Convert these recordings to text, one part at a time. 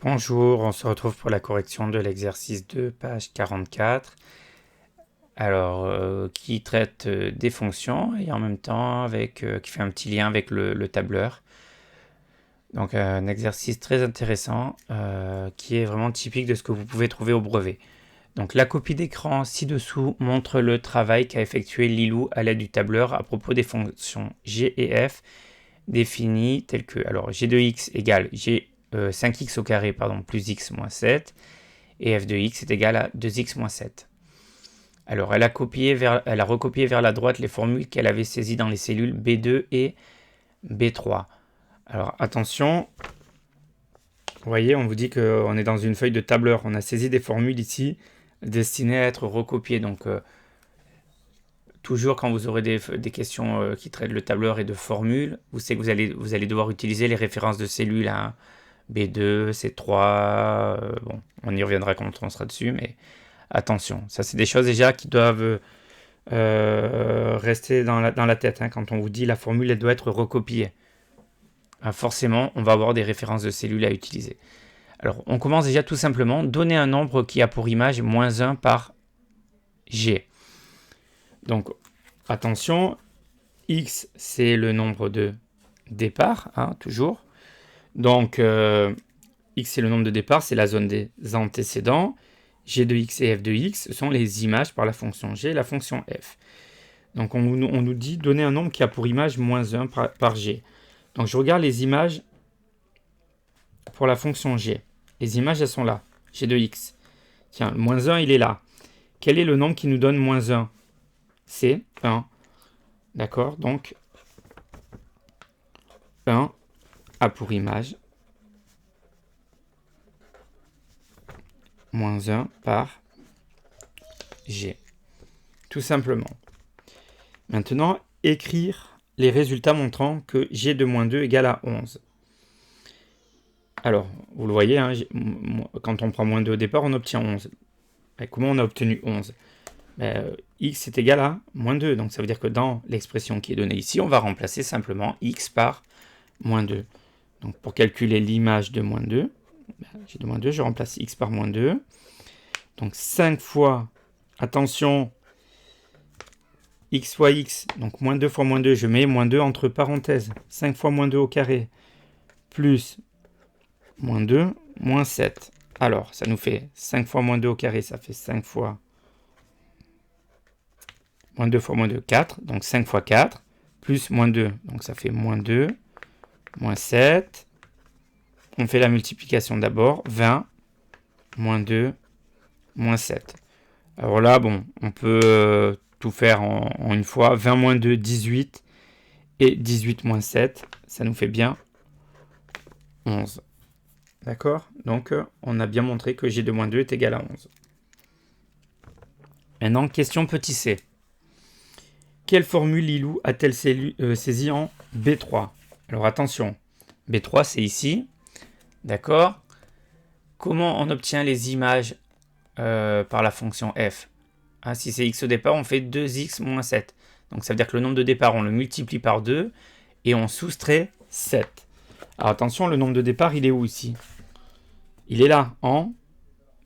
Bonjour, on se retrouve pour la correction de l'exercice 2, page 44. Alors, qui traite des fonctions et en même temps qui fait un petit lien avec le tableur. Donc un exercice très intéressant qui est vraiment typique de ce que vous pouvez trouver au brevet. Donc la copie d'écran ci-dessous montre le travail qu'a effectué Lilou à l'aide du tableur à propos des fonctions g et f définies telles que alors g de x égale 5x au carré plus x moins 7 et f de x est égal à 2x moins 7. Alors elle a recopié vers la droite les formules qu'elle avait saisies dans les cellules B2 et B3. Alors attention, vous voyez, on vous dit qu'on est dans une feuille de tableur. On a saisi des formules ici destinées à être recopiées. Donc toujours quand vous aurez des questions qui traitent le tableur et de formules, vous savez que vous allez devoir utiliser les références de cellules, hein. B2, C3, bon, on y reviendra quand on sera dessus, mais attention, ça c'est des choses déjà qui doivent rester dans la tête, hein, quand on vous dit la formule elle doit être recopiée. Forcément, on va avoir des références de cellules à utiliser. Alors, on commence déjà tout simplement, donner un nombre qui a pour image moins 1 par g. Donc, attention, x c'est le nombre de départ, hein, toujours. Donc, x c'est le nombre de départ, c'est la zone des antécédents. G de x et f de x sont les images par la fonction g et la fonction f. Donc on nous dit donner un nombre qui a pour image moins 1 par g. Donc je regarde les images pour la fonction g. Les images elles sont là, g de x. Tiens, le moins 1 il est là. Quel est le nombre qui nous donne moins 1? C'est 1. D'accord? Donc 1 a pour image moins 1 par g. Tout simplement. Maintenant, écrire les résultats montrant que g de moins 2 égale à 11. Alors, vous le voyez, hein, quand on prend moins 2 au départ, on obtient 11. Et comment on a obtenu 11? X est égal à moins 2. Donc ça veut dire que dans l'expression qui est donnée ici, on va remplacer simplement x par moins 2. Donc pour calculer l'image de moins 2, g de moins 2, je remplace x par moins 2. Donc 5 fois, attention, x fois x, donc moins 2 fois moins 2, je mets moins 2 entre parenthèses. 5 fois moins 2 au carré, plus moins 2, moins 7. Alors, ça nous fait 5 fois moins 2 au carré, ça fait 5 fois moins 2 fois moins 2, 4. Donc 5 fois 4, plus moins 2. Donc ça fait moins 2, moins 7. On fait la multiplication d'abord. 20, moins 2, moins 7. Alors là, bon, on peut tout faire en une fois. 20 moins 2, 18. Et 18 moins 7, ça nous fait bien 11. D'accord? Donc, on a bien montré que g de moins 2 est égal à 11. Maintenant, question petit c. Quelle formule Lilou a-t-elle saisie en B3? Alors attention, B3 c'est ici. D'accord? Comment on obtient les images par la fonction f? Si c'est x au départ, on fait 2x moins 7. Donc ça veut dire que le nombre de départ, on le multiplie par 2 et on soustrait 7. Alors attention, le nombre de départ, il est où ici? Il est là, en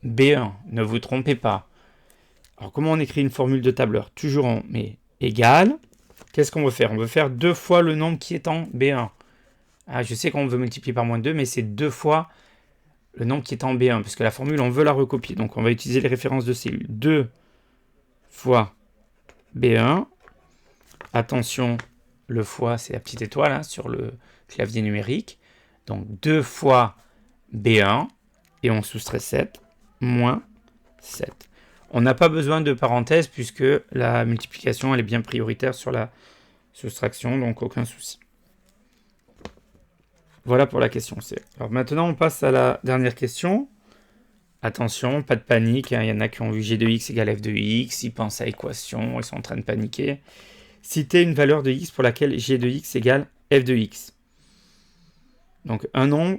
B1. Ne vous trompez pas. Alors comment on écrit une formule de tableur? Toujours en mais égal. Qu'est-ce qu'on veut faire? On veut faire 2 fois le nombre qui est en B1. Je sais qu'on veut multiplier par moins 2, mais c'est 2 fois le nombre qui est en B1, parce que la formule, on veut la recopier. Donc on va utiliser les références de cellules. 2 fois B1. Attention, le fois, c'est la petite étoile, hein, sur le clavier numérique. Donc 2 fois B1, et on soustrait 7, moins 7. On n'a pas besoin de parenthèses, puisque la multiplication, elle est bien prioritaire sur la soustraction, donc aucun souci. Voilà pour la question C. Alors maintenant, on passe à la dernière question. Attention, pas de panique, hein, il y en a qui ont vu g de x égale f de x, ils pensent à l'équation, ils sont en train de paniquer. Citez une valeur de x pour laquelle g de x égale f de x. Donc un nombre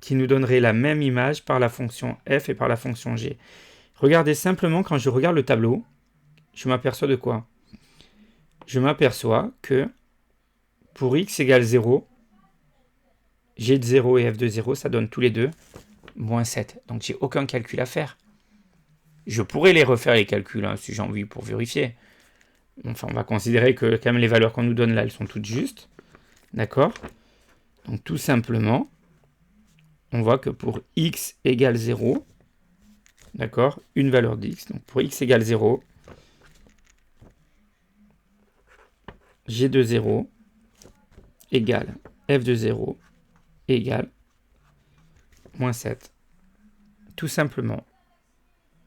qui nous donnerait la même image par la fonction f et par la fonction g. Regardez simplement, quand je regarde le tableau, je m'aperçois de quoi? Je m'aperçois que pour x égale 0, g de 0 et f de 0, ça donne tous les deux moins 7. Donc, j'ai aucun calcul à faire. Je pourrais les refaire, les calculs, hein, si j'ai envie, pour vérifier. Enfin, on va considérer que quand même les valeurs qu'on nous donne là, elles sont toutes justes. D'accord? Donc, tout simplement, on voit que pour x égale 0, d'accord, une valeur d'x. Donc, pour x égale 0, g de 0 égale f de 0 égale moins 7. Tout simplement.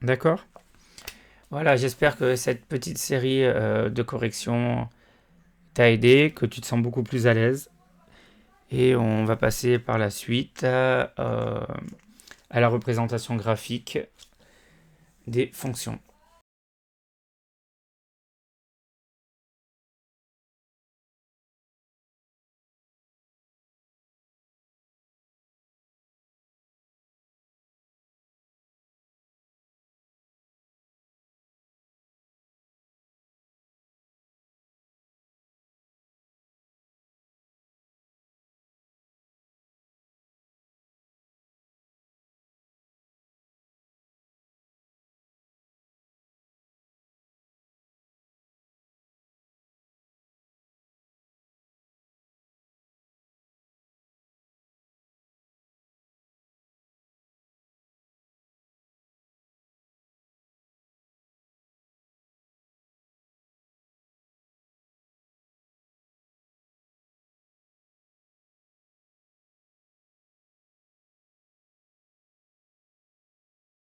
D'accord? Voilà, j'espère que cette petite série de corrections t'a aidé, que tu te sens beaucoup plus à l'aise. Et on va passer par la suite à la représentation graphique des fonctions.